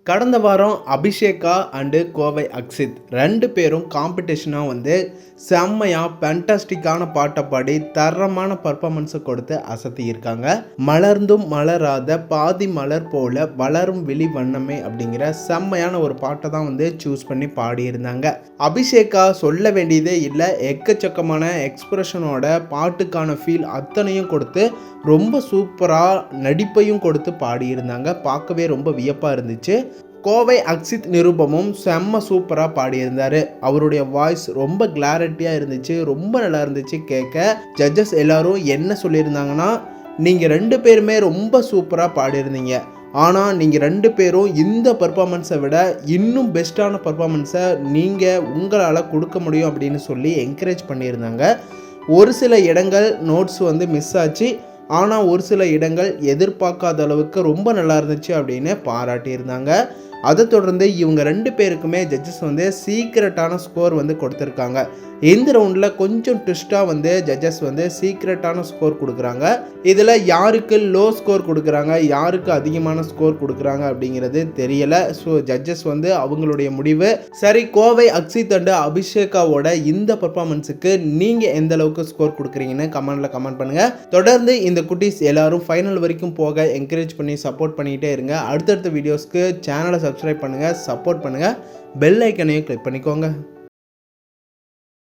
கடந்த வாரம் அபிஷேகா அண்டு கோவை அக்ஷித் 2 பேரும் காம்படிஷனாக வந்து செம்மையாக ஃபேண்டாஸ்டிக்கான பாட்டை பாடி தரமான பர்ஃபார்மன்ஸை கொடுத்து அசத்தியிருக்காங்க. மலர்ந்தும் மலராத பாதி மலர் போல வளரும் விழி வண்ணமே அப்படிங்கிற செம்மையான ஒரு பாட்டை தான் வந்து சூஸ் பண்ணி பாடியிருந்தாங்க. அபிஷேகா சொல்ல வேண்டியதே இல்லை, எக்கச்சக்கமான எக்ஸ்பிரஷனோட பாட்டுக்கான ஃபீல் அத்தனையும் கொடுத்து ரொம்ப சூப்பராக நடிப்பையும் கொடுத்து பாடியிருந்தாங்க. பார்க்கவே ரொம்ப வியப்பாக இருந்துச்சு. கோவை அக்ஷித் நிருபமும் செம்ம சூப்பராக பாடியிருந்தார். அவருடைய வாய்ஸ் ரொம்ப கிளாரிட்டியாக இருந்துச்சு, ரொம்ப நல்லா இருந்துச்சு கேட்க. ஜட்ஜஸ் எல்லாரும் என்ன சொல்லியிருந்தாங்கன்னா, நீங்கள் 2 பேருமே ரொம்ப சூப்பராக பாடியிருந்தீங்க, ஆனால் நீங்கள் 2 பேரும் இந்த பர்ஃபார்மன்ஸை விட இன்னும் பெஸ்ட்டான பர்ஃபார்மன்ஸை நீங்கள் உங்களால் கொடுக்க முடியும் அப்படின்னு சொல்லி என்கரேஜ் பண்ணியிருந்தாங்க. ஒரு சில இடங்கள் நோட்ஸ் வந்து மிஸ் ஆச்சு, ஆனால் ஒரு சில இடங்கள் எதிர்பார்க்காத அளவுக்கு ரொம்ப நல்லா இருந்துச்சு அப்படின்னு பாராட்டியிருந்தாங்க. அதை தொடர்ந்து இவங்க 2 பேருக்குமே ஜட்ஜஸ் வந்து சீக்ரெட்டான ஸ்கோர் வந்து கொடுத்துருக்காங்க. இந்த ரவுண்டில் கொஞ்சம் ட்விஸ்ட்டாக வந்து ஜட்ஜஸ் வந்து சீக்ரெட்டான ஸ்கோர் கொடுக்குறாங்க. இதில் யாருக்கு லோ ஸ்கோர் கொடுக்குறாங்க, யாருக்கு அதிகமான ஸ்கோர் கொடுக்குறாங்க அப்படிங்கிறது தெரியலை. ஸோ ஜட்ஜஸ் வந்து அவங்களுடைய முடிவு. சரி, கோவை அக்ஷித் அண்ட் அபிஷேகாவோட இந்த பர்ஃபார்மன்ஸுக்கு நீங்கள் எந்த அளவுக்கு ஸ்கோர் கொடுக்குறீங்கன்னு கமெண்ட் பண்ணுங்கள். தொடர்ந்து இந்த குட்டீஸ் எல்லாரும் ஃபைனல் வரைக்கும் போக என்கரேஜ் பண்ணி சப்போர்ட் பண்ணிகிட்டே இருங்க. அடுத்தடுத்த வீடியோஸ்க்கு சேனலை சப்ஸ்கிரைப் பண்ணுங்கள், சப்போர்ட் பண்ணுங்கள், பெல் ஐக்கனையும் கிளிக் பண்ணிக்கோங்க.